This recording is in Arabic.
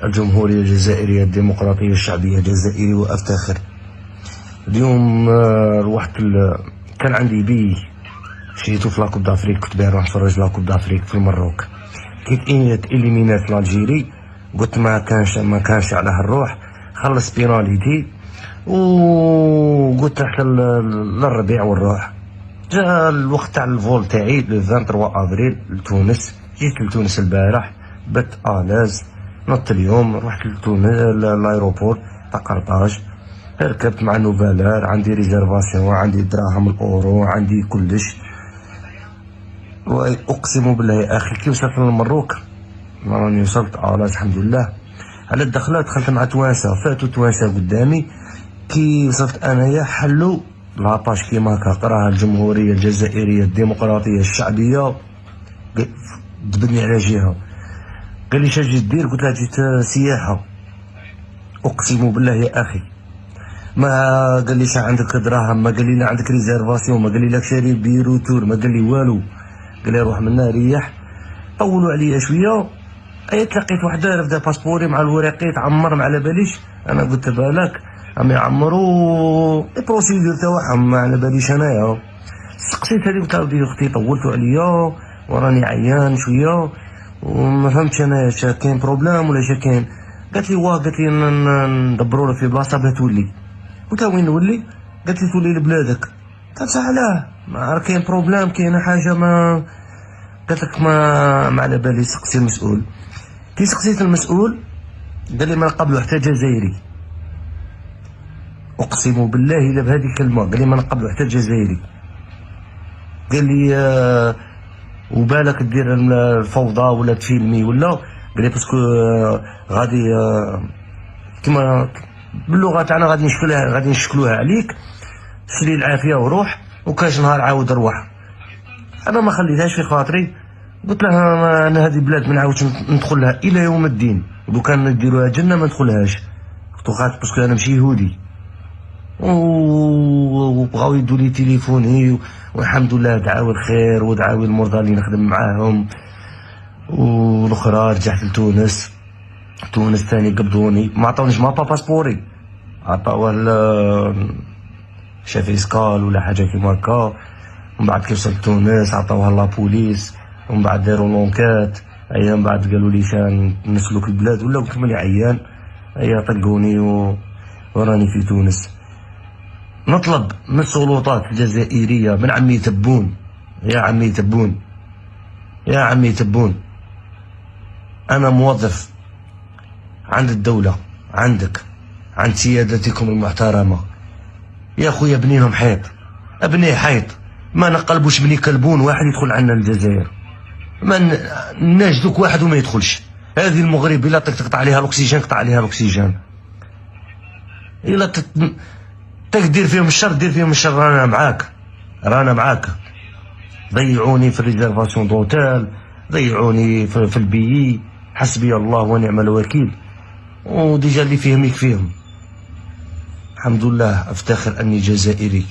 الجمهورية الجزائرية الديمقراطية الشعبية جزائري وأفتخر. اليوم كان عندي بي شريتو في لاكوب دافريك، كنت باغي نروح نتفرج لاكوب دافريك في المروك، كيت إليمينات لالجيري، قلت ما كانش علاه نروح، خلص بيناليتي وقلت رحت للربيع ونروح. جا الوقت تاع الفول تاعي لو 23 افريل لتونس، جيت لتونس البارح، بت الاز، نط اليوم رحت لتونس لايروبور تاع قرطاج، ركبت مع نوفالار، عندي ريزيرفاسيون، عندي دراهم الاورو، عندي كلش. واقسم بالله يا اخي كي وصلت للمروك، راني وصلت الاز الحمد لله. على الدخله دخلت مع توانسه، فاتوا توانسه قدامي، كي وصلت انايا حلوا لاباج كيما هكا قراها الجمهورية الجزائرية الديمقراطية الشعبية، دبني على جهة، قال لي شاجي دير؟ قلت له جيت سياحة. اقسم بالله يا اخي ما قال لي عندك دراهم، ما قال لي لا عندك ريزيرفاسيون، ما قال لي لا شاري بيرو تور، ما قال لي والو، قال لي روح منا ريح. طولوا عليا شويه، اي تلقيت واحد رفدا باسبوري مع الورقي تعمر، ما على باليش، انا قلت بالك راهم يعمروا البروسيدور تاعهم، ما على باليش انايا. سقسيت هذيك قلت ودي اختي طولتوا عليا وراني عيان شويه وما فهمتش انايا شا كاين بروبلام ولا شا كاين. قالت لي واه، قالت لي ندبروا لك في بلاصه باه تولي. قلت لها وين نولي؟ قالت لي تولي لبلادك. قلت لها علاه؟ ما كاين بروبلام، كاينه حاجه ما قالت لك ما على بالي. سقسي المسؤول، كي سقسيت المسؤول قال لي ما نقبلوا حتى جزائري. اقسم بالله الا بهذه الكلمه، قال لي ما نقبلوا حتى جزائري. قال لي وبالك دير الفوضى ولا تفيلمي ولا، قال لي باسكو غادي كما باللغه تاعنا غادي نشكلوها عليك، شري العافيه وروح، وكاش نهار عاود روح. انا ما خليتهاش في خاطري، قلت لها انا هذه بلاد ما نعاودش ندخلها الى يوم الدين، ولو كان نديروها جنه ما ندخلهاش، قلت خاطر باسكو انا ماشي يهودي. وبغاو يدوا لي تليفوني، والحمد لله دعاوي الخير ودعاوي المرضى اللي نخدم معاهم. والاخرى رجعت لتونس، تونس ثاني قبضوني، ما عطاونيش ما باسبوري، عطاوه شاف اسكال ولا حاجه كيما هكا. ومن بعد كي وصلت تونس عطاوها لابوليس، ومن بعد داروا لونكات، ايام بعد قالوا لي شان نسلك البلاد ولا، قلت ماني عيان، ايا طلقوني وراني في تونس. نطلب من السلطات الجزائرية، من عمي تبون، يا عمي تبون، يا عمي تبون، أنا موظف عند الدولة، عندك، عند سيادتكم المحترمة، يا خويا بنيهم حيط، ابني حيط، ما نقلبوش بني كلبون واحد يدخل عنا الجزائر، ما ناجدوك واحد وما يدخلش. هذه المغرب إلا تقطع عليها الأكسجين قطع عليها الأكسجين، إلا تدير فيهم الشر دير فيهم الشر، رانا معاك، رانا معاك. ضيعوني في الريزيرفاسيون دوتيل، ضيعوني في البيي، حسبي الله ونعم الوكيل، وديجا اللي فيهم يكفيهم. الحمد لله افتخر اني جزائري.